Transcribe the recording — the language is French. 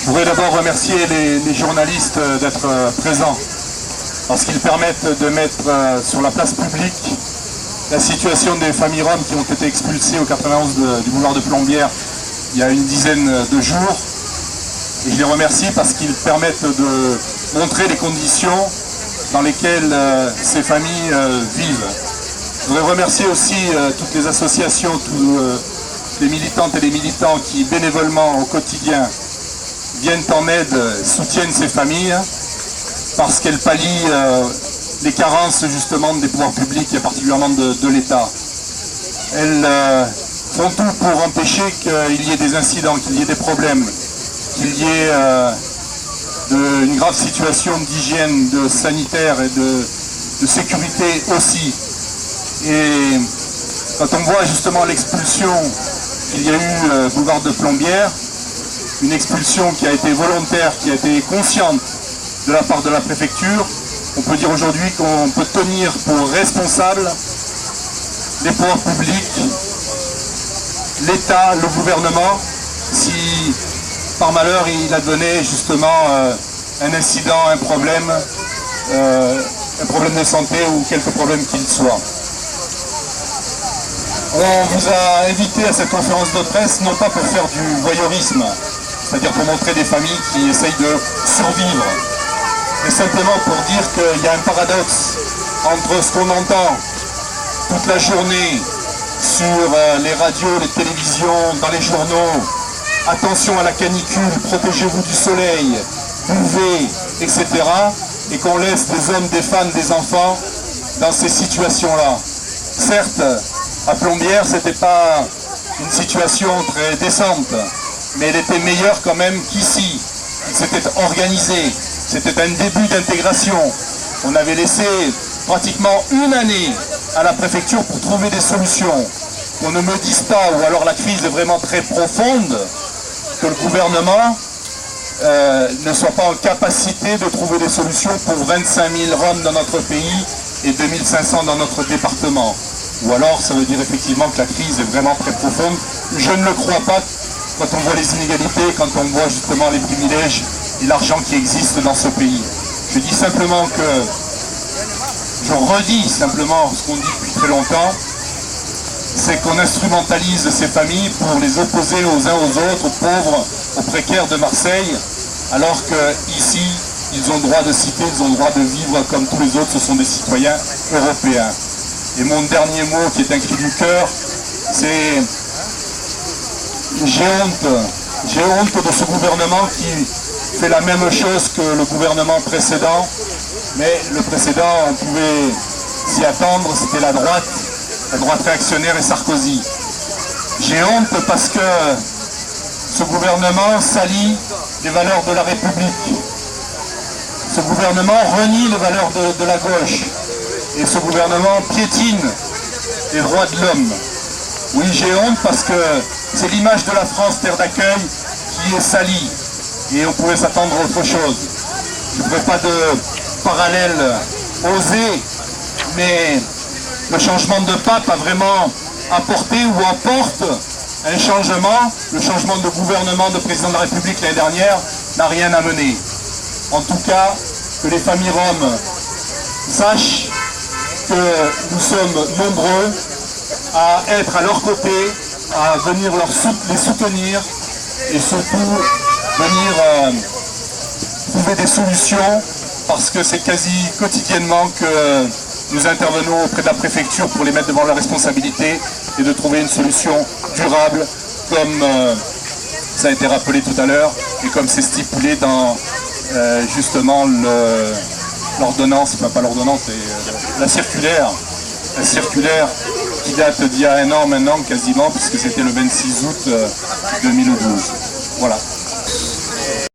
Je voudrais d'abord remercier les journalistes d'être présents, parce qu'ils permettent de mettre sur la place publique la situation des familles roms qui ont été expulsées au 91 du boulevard de Plombières il y a une dizaine de jours. Et je les remercie parce qu'ils permettent de montrer les conditions dans lesquelles ces familles vivent. Je voudrais remercier aussi toutes les associations, tous les militantes et les militants qui bénévolement au quotidien viennent en aide, soutiennent ces familles parce qu'elles pallient les carences justement des pouvoirs publics et particulièrement de l'État. Elles font tout pour empêcher qu'il y ait des incidents, qu'il y ait des problèmes, qu'il y ait une grave situation d'hygiène, de sanitaire et de sécurité aussi. Et quand on voit justement l'expulsion qu'il y a eu boulevard de Plombières, une expulsion qui a été volontaire, qui a été consciente de la part de la préfecture, on peut dire aujourd'hui qu'on peut tenir pour responsable les pouvoirs publics, l'État, le gouvernement, si par malheur il advenait justement un incident, un problème de santé ou quelque problème qu'il soit. On vous a invité à cette conférence de presse non pas pour faire du voyeurisme, c'est-à-dire pour montrer des familles qui essayent de survivre, mais simplement pour dire qu'il y a un paradoxe entre ce qu'on entend toute la journée sur les radios, les télévisions, dans les journaux, attention à la canicule, protégez-vous du soleil, buvez, etc. et qu'on laisse des hommes, des femmes, des enfants dans ces situations-là. Certes, à Plombières, ce n'était pas une situation très décente, mais elle était meilleure quand même qu'ici. C'était organisé, c'était un début d'intégration. On avait laissé pratiquement une année à la préfecture pour trouver des solutions. On ne me dise pas, ou alors la crise est vraiment très profonde, que le gouvernement ne soit pas en capacité de trouver des solutions pour 25 000 Roms dans notre pays et 2500 dans notre département. Ou alors ça veut dire effectivement que la crise est vraiment très profonde. Je ne le crois pas quand on voit les inégalités, quand on voit justement les privilèges et l'argent qui existe dans ce pays. Je dis simplement que, je redis simplement ce qu'on dit depuis très longtemps, c'est qu'on instrumentalise ces familles pour les opposer aux uns aux autres, aux pauvres, aux précaires de Marseille, alors qu'ici, ils ont le droit de citer, ils ont le droit de vivre comme tous les autres, ce sont des citoyens européens. Et mon dernier mot, qui est un cri du cœur, c'est j'ai honte de ce gouvernement qui fait la même chose que le gouvernement précédent, mais le précédent, on pouvait s'y attendre, c'était la droite réactionnaire et Sarkozy. J'ai honte parce que ce gouvernement salit les valeurs de la République. Ce gouvernement renie les valeurs de la gauche. Et ce gouvernement piétine les droits de l'homme. Oui, j'ai honte parce que c'est l'image de la France, terre d'accueil, qui est salie. Et on pouvait s'attendre à autre chose. Je ne ferai pas de parallèle osé, mais le changement de pape a vraiment apporté ou apporte un changement. Le changement de gouvernement de président de la République l'année dernière n'a rien amené. En tout cas, que les familles roms sachent que nous sommes nombreux à être à leur côté, à venir les soutenir et surtout venir trouver des solutions, parce que c'est quasi quotidiennement que nous intervenons auprès de la préfecture pour les mettre devant leurs responsabilités et de trouver une solution durable, comme ça a été rappelé tout à l'heure et comme c'est stipulé dans justement l'ordonnance, enfin pas l'ordonnance, la circulaire qui date d'il y a un an maintenant quasiment, puisque c'était le 26 août 2012. Voilà.